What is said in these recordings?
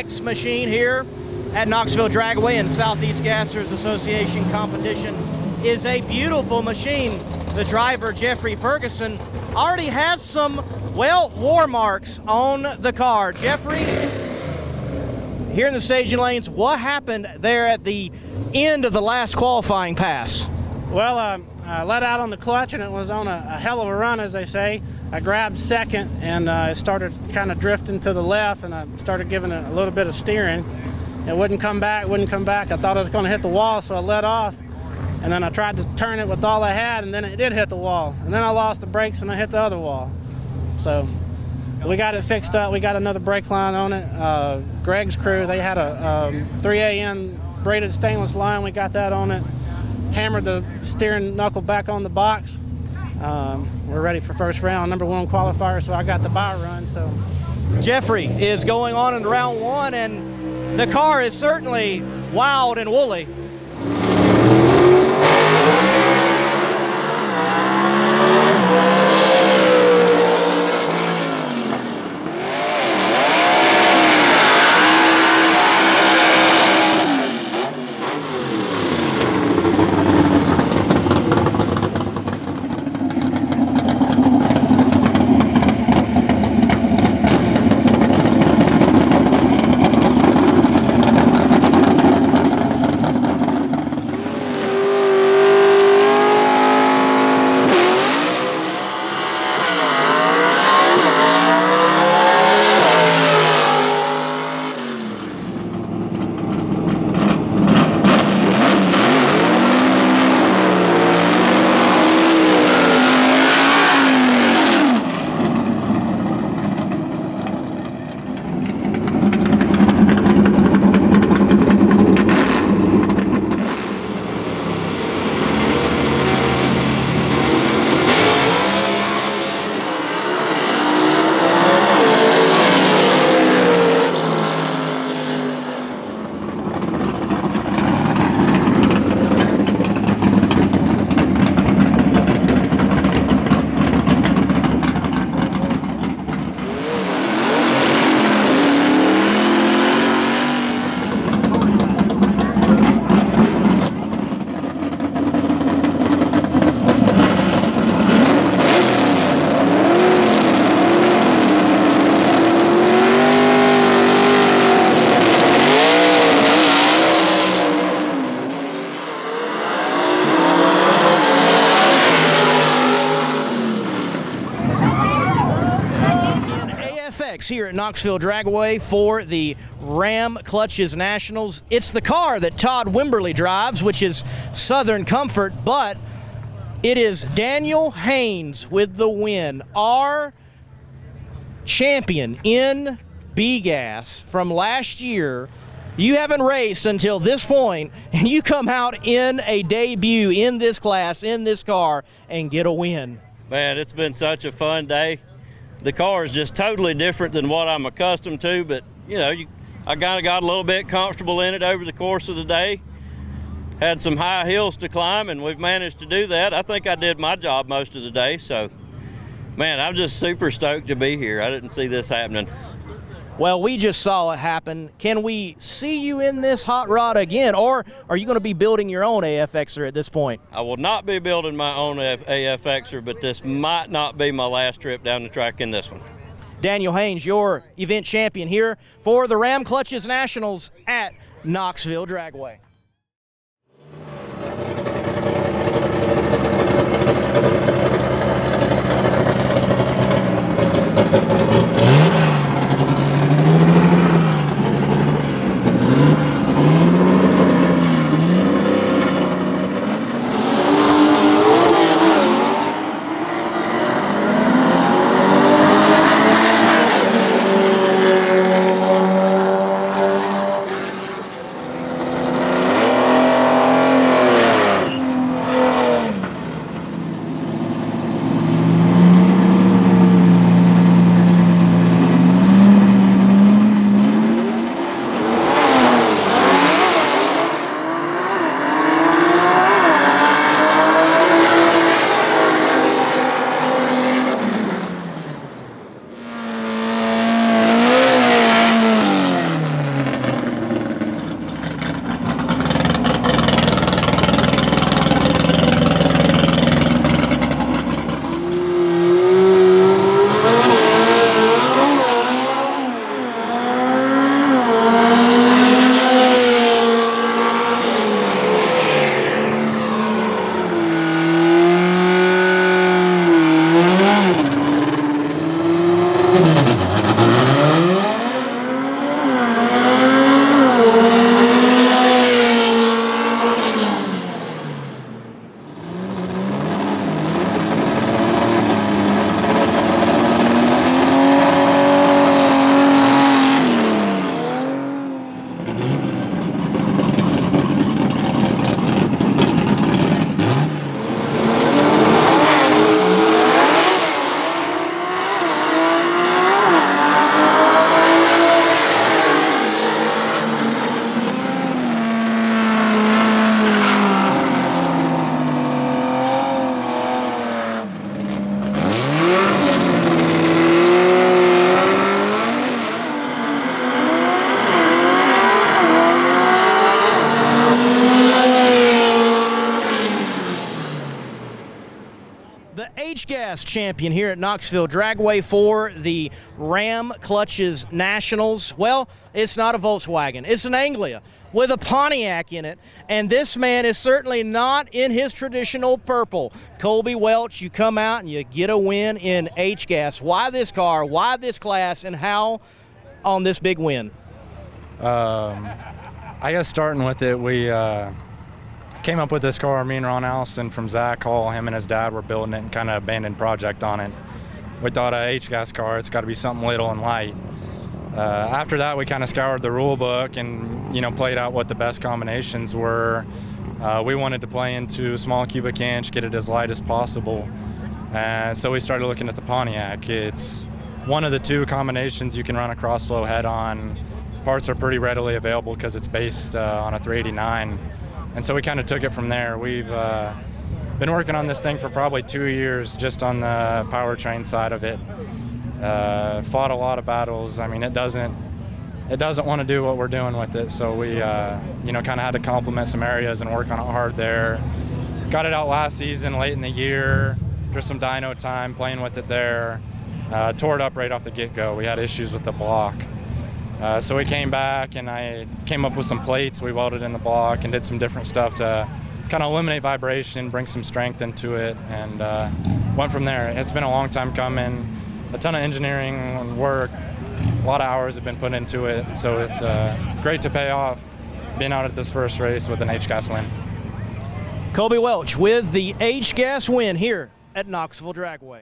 next machine here at Knoxville Dragway and Southeast Gassers Association competition is a beautiful machine. The driver, Jeffrey Ferguson, already has some, well, war marks on the car. Jeffrey, here in the staging lanes, what happened there at the end of the last qualifying pass? Well, I let out on the clutch and it was on a hell of a run, as they say. I grabbed second and it started kind of drifting to the left, and I started giving it a little bit of steering. It wouldn't come back. I thought I was going to hit the wall, so I let off. And then I tried to turn it with all I had, and then it did hit the wall. And then I lost the brakes and I hit the other wall. So we got it fixed up. We got another brake line on it. Greg's crew, they had a 3AN braided stainless line. We got that on it. Hammered the steering knuckle back on the box. We're ready for first round, #1 qualifier, so I got the bye run. So Jeffrey is going on in round one, and the car is certainly wild and woolly. Here at Knoxville Dragway for the Ram Clutches Nationals. It's the car that Todd Wimberly drives, which is Southern Comfort, but it is Daniel Haynes with the win. Our champion in B-Gas from last year. You haven't raced until this point, and you come out in a debut in this class, in this car, and get a win. Man, it's been such a fun day. The car is just totally different than what I'm accustomed to, but you know, I kind of got a little bit comfortable in it over the course of the day. Had some high hills to climb, and we've managed to do that. I think I did my job most of the day, so man, I'm just super stoked to be here. I didn't see this happening. Well, we just saw it happen. Can we see you in this hot rod again, or are you going to be building your own AFXer at this point? I will not be building my own AFXer, but this might not be my last trip down the track in this one. Daniel Haynes, your event champion here for the Ram Clutches Nationals at Knoxville Dragway. H-Gas champion here at Knoxville Dragway for the Ram Clutches Nationals. Well, it's not a Volkswagen. It's an Anglia with a Pontiac in it, and this man is certainly not in his traditional purple. Colby Welch, you come out and you get a win in H-Gas. Why this car, why this class, and how on this big win? I guess starting with it, we came up with this car, me and Ron Allison from Zach Hall. Him and his dad were building it and kind of abandoned project on it. We thought a H-Gas car, it's got to be something little and light. After that, we kind of scoured the rule book and, played out what the best combinations were. We wanted to play into small cubic inch, get it as light as possible. So we started looking at the Pontiac. It's one of the two combinations you can run a crossflow head on. Parts are pretty readily available because it's based on a 389. And so we kind of took it from there. We've been working on this thing for probably 2 years just on the powertrain side of it. Fought a lot of battles. I mean, it doesn't want to do what we're doing with it. So we, kind of had to complement some areas and work on it hard there. Got it out last season, late in the year. Just some dyno time, playing with it there. Tore it up right off the get-go. We had issues with the block. So we came back and I came up with some plates we welded in the block and did some different stuff to kind of eliminate vibration, bring some strength into it, and went from there. It's been a long time coming, a ton of engineering and work, a lot of hours have been put into it, so it's great to pay off being out at this first race with an H-Gas win. Colby Welch with the H-Gas win here at Knoxville Dragway.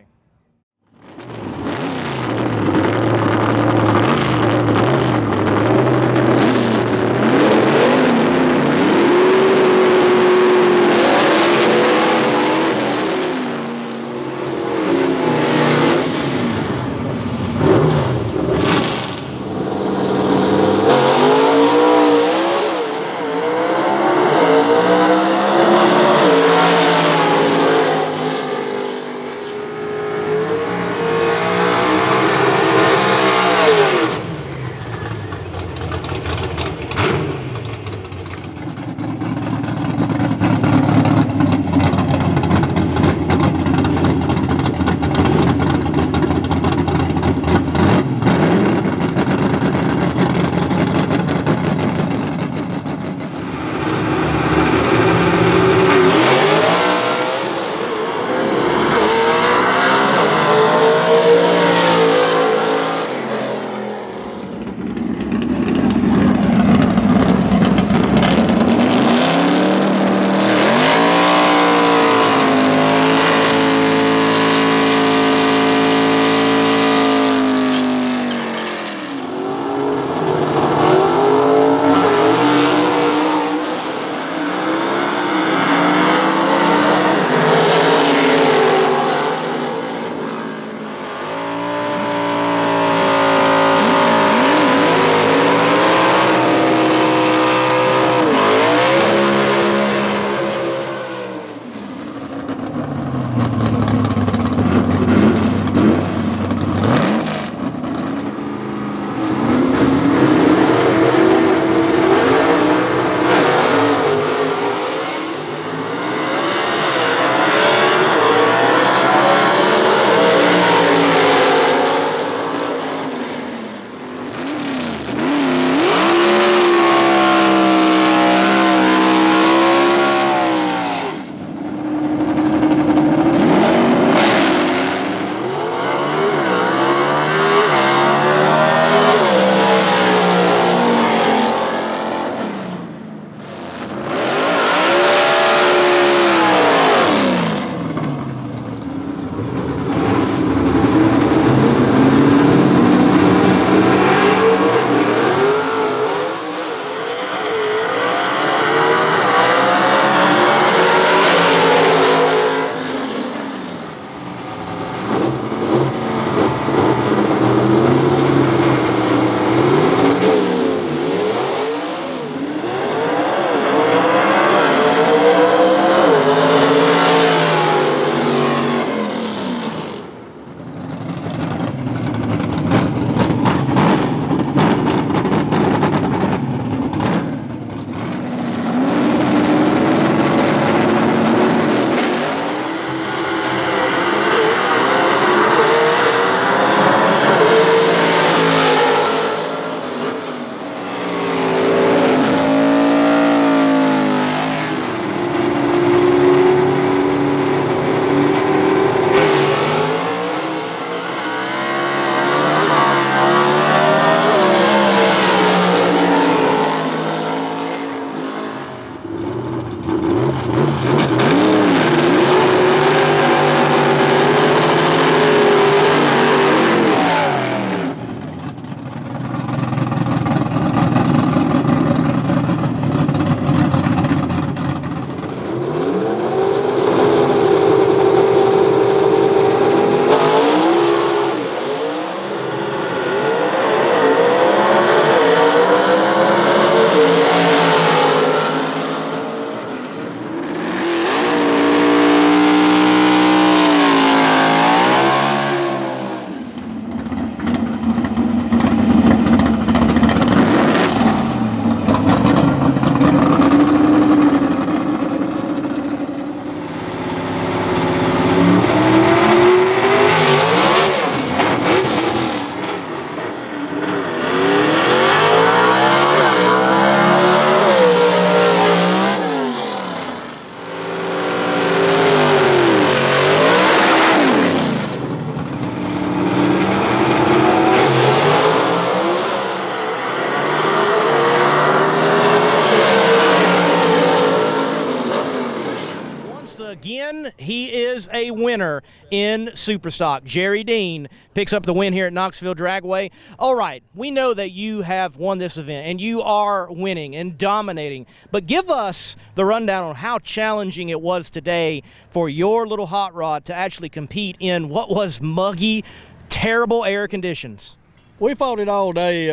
again, he is a winner in Superstock. Jerry Dean picks up the win here at Knoxville Dragway. All right, we know that you have won this event, and you are winning and dominating. But give us the rundown on how challenging it was today for your little hot rod to actually compete in what was muggy, terrible air conditions. We fought it all day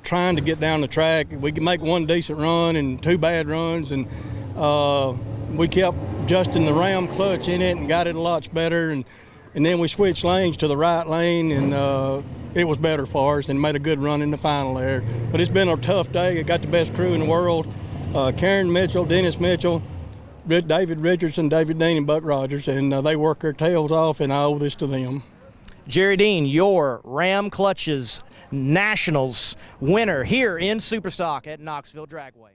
trying to get down the track. We could make one decent run and 2 bad runs, and we kept adjusting the ram clutch in it and got it a lot better, and then we switched lanes to the right lane, and it was better for us and made a good run in the final there. But it's been a tough day. It got the best crew in the world, Karen Mitchell, Dennis Mitchell, David Richardson, David Dean, and Buck Rogers, and they work their tails off, and I owe this to them. Jerry Dean, your Ram Clutches Nationals winner here in Superstock at Knoxville Dragway.